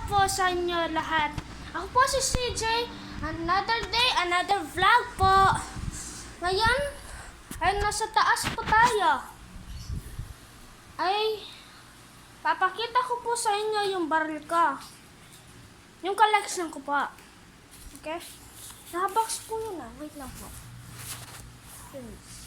po sa inyo lahat. Ako po si CJ. Another day, another vlog po. Ngayon, ay nasa taas po tayo. Ay, papakita ko po sa inyo yung baril ko. Yung collection ko po. Okay? Nakabox po yun ah. Wait lang po. Please.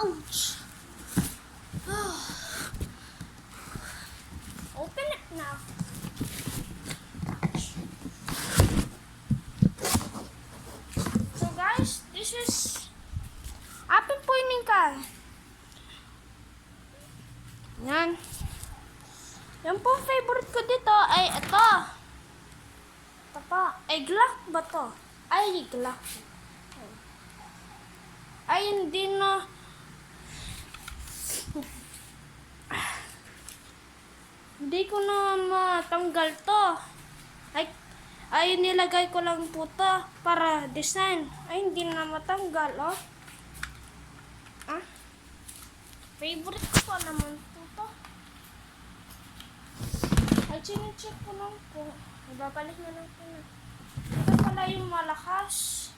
Ouch! Open it now. So guys, this is apple pointing ka. Yan. Yung po favorite ko dito ay ito. Ito pa. Ay Glock ba to? Ay Glock. Ay hindi na. Hindi ko na matanggal to. Ay nilagay ko lang po to para design. Ay hindi na matanggal, oh. Ah? Favorite ko pa naman po to. Ay chinecheck ko lang po. Ibabalik na lang po na. Ito pala yung malakas.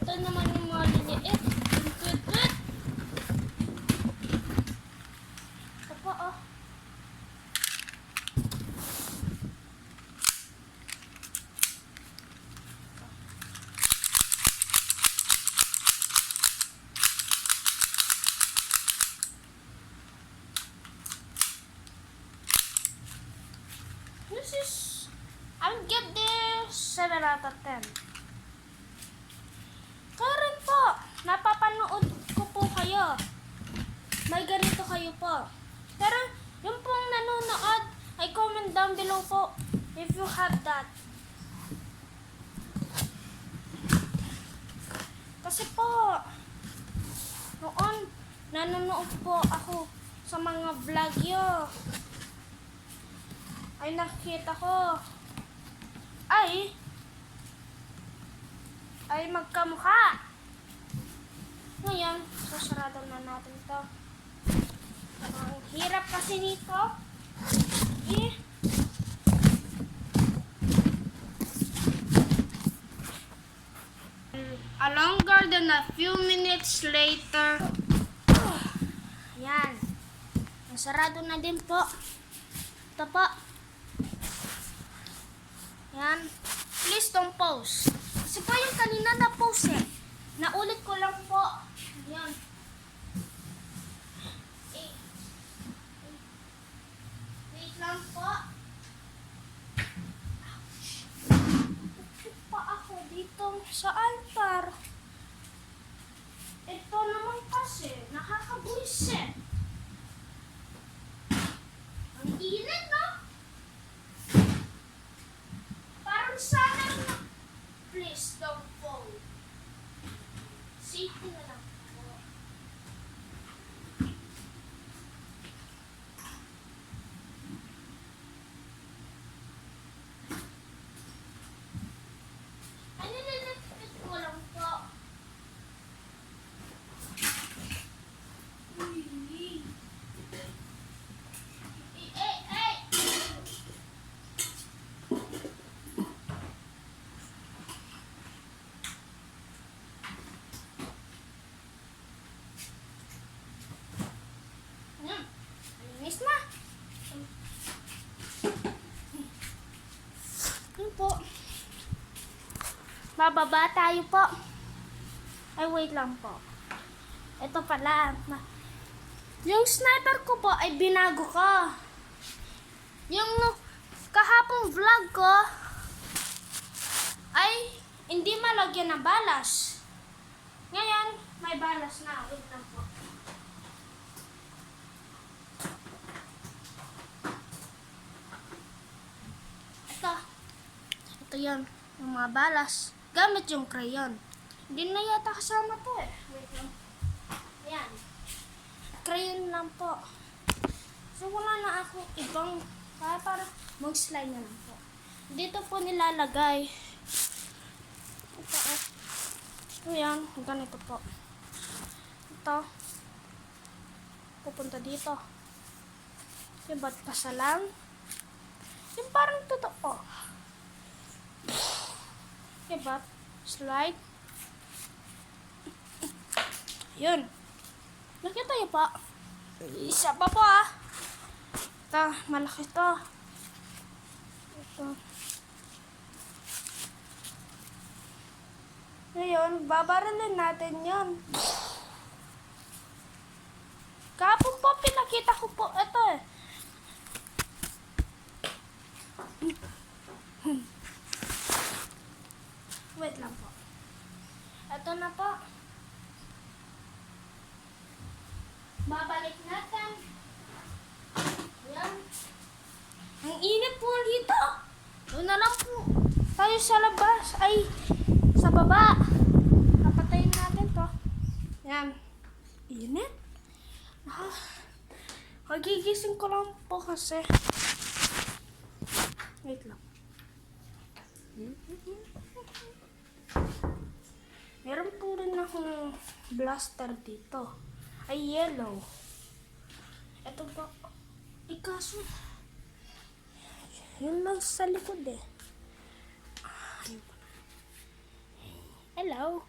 Ito naman yung mga liliit. Tweet. Ito po, oh. This is, I'll give this 7 out of 10. Karen po, napapanood ko po kayo. May ganito kayo po. Pero yung pong nanonood, ay comment down below po if you have that. Kasi po, noon, nanonood po ako sa mga vlog yo. Ay nakita ko. Ay magkamukha. Ngayon, sasarado na natin to. Ang hirap kasi nito. A longer than a few minutes later. Yan. Nasarado na din po. Ito po. Yan. Please don't pause. Kasi po yung kanina na pause eh. Naulit ko lang po. Yan. Wait lang po. Bakit pa ako dito sa altar? Ito naman kasi, nakakabuisit. Ang init, no? Parang sana na. Please don't fall. Safety na lang. Ay, nililipit ko lang po. Uy. Ay. Linis na. Ano po? Bababa tayo po. Ay, wait lang po. Ito pala. Yung sniper ko po ay binago ko. Yung kahapong vlog ko ay hindi malagyan ng balas. Ngayon, may balas na. Wait lang po. Ito yan, yung mga balas. Gamit yung crayon. Hindi na yata kasama to eh. Wait lang. Ayan. Crayon lang po. So wala na ako ibang Para mag-slide na lang po. Dito po nilalagay. Ito, ayan, ganito po. Ito. Pupunta dito. Ba't pasa lang? Yung parang totoo. Ba't? Slide. Yun. Nakita niyo po. Isa pa po Ito, malaki to. Ito. Ngayon, babaralin natin yan. Kapon po, pinakita ko po. Ito Wait lang po. Ito na po. Babalik natin. Ayan. Ang init po dito. Doon na lang po. Tayo sa labas. Ay, sa baba. Papatayin natin to. Ayan. Init. Magigising ko lang po kasi. Wait lang. Meron po rin akong blaster dito. Ay, yellow. Ito po. Ikaso. Yun lang sa likod Hello.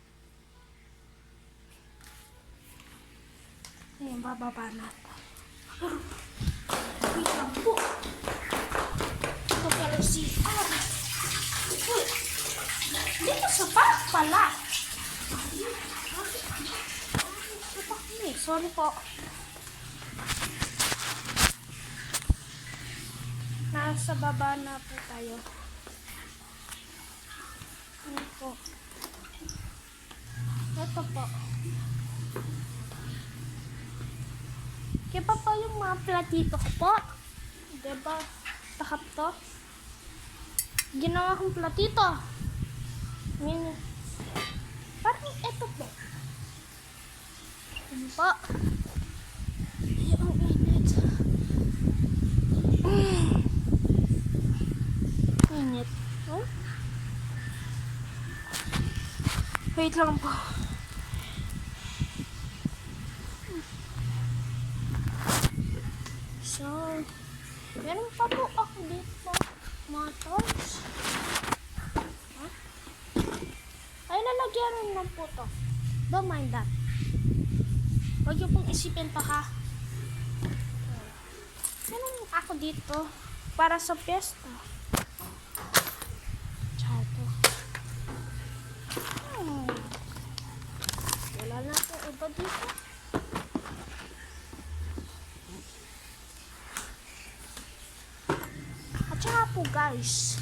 Ayan, bababa natin. Wait lang po. Ito pala si Uy. Dito sa park pala. Sorry po. Nasa baba na po tayo. Ano po? Ito po. Kaya pa yung mga platito ko po. Diba? Takap to. Ginawa kong platito. Parang ito po. Ano po? Ay, ang init. Init. Oh? Wait lang po. So, meron pa po ako dito. Mga toys. Ay, lalagyan lang po to. Don't mind that. Huwag yung pong isipin pa Meron ako dito para sa piyesta. Chato. Wala na po iba dito. At saka po guys,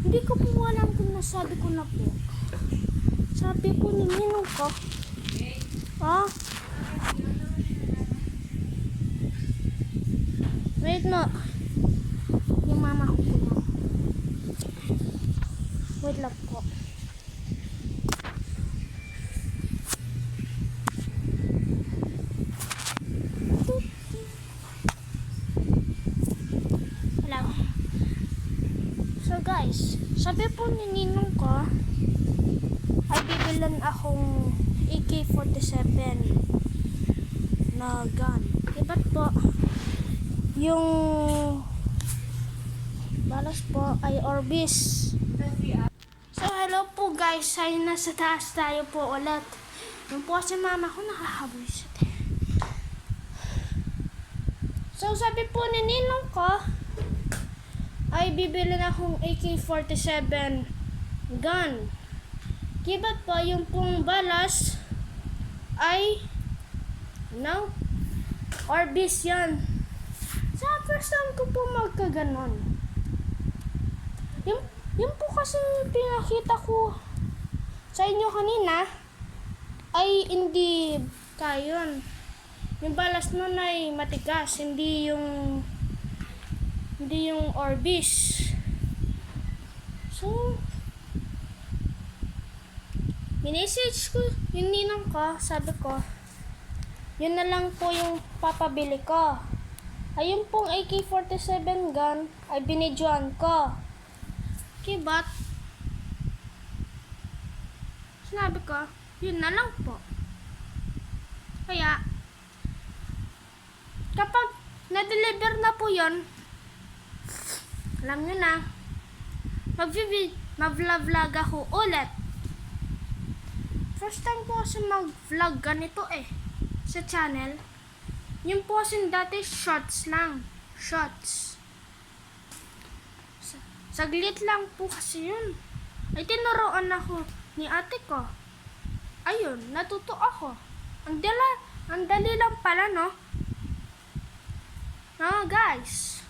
hindi ko po alam kung nasabi ko na po. Sabi po ni Ninong ko. Wait no. Yung mama ko po. Wait lang po. Hello. So guys, sabi po ni Ninong ko ay bibilan akong AK-47 na gun. Iba't po yung balas po ay Orbis. So hello po guys, ay nasa taas tayo po ulit. Yung po si mama ko nakakabuisit. So sabi po ni Ninong ko ay bibili na akong AK-47 gun. Kibat po yung pong balas ay Orbis yan. Sa first time ko po magkaganon. Yung po kasi pinakita ko sa inyo kanina ay hindi kayon. Yung balas nun ay matigas, hindi yung Orbis. So, minessage ko yung ninang ko, sabi ko, yun na lang po yung papabili ko. Ayun pong AK-47 gun ay binidyoan ko. Kibat, sinabi ko, yun na lang po. Kaya, kapag na-deliver na po yun, alam nyo na, mag-vlog ako ulit. First time po kasi mag-vlog ganito sa channel. Yung po kasi dati shots lang. Shots. Saglit lang po kasi yun. Ay tinuruan ako ni ate ko. Ayun, natuto ako. Ang dali lang pala, no? No, guys.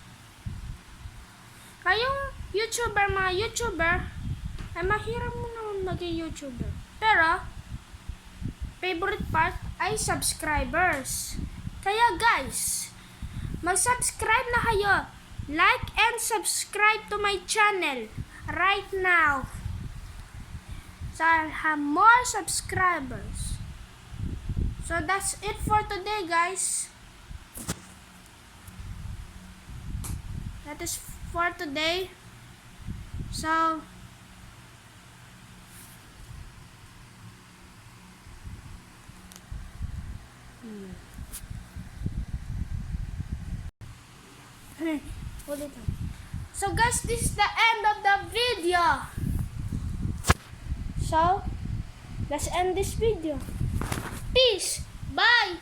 Kayong mga YouTuber, ay mahirap mo naman maging YouTuber. Pero, favorite part ay subscribers. Kaya guys, mag-subscribe na kayo. Like and subscribe to my channel right now. So I'll have more subscribers. So that's it for today, guys. That is for today. So So guys, this is the end of the video. So let's end this video. Peace. Bye.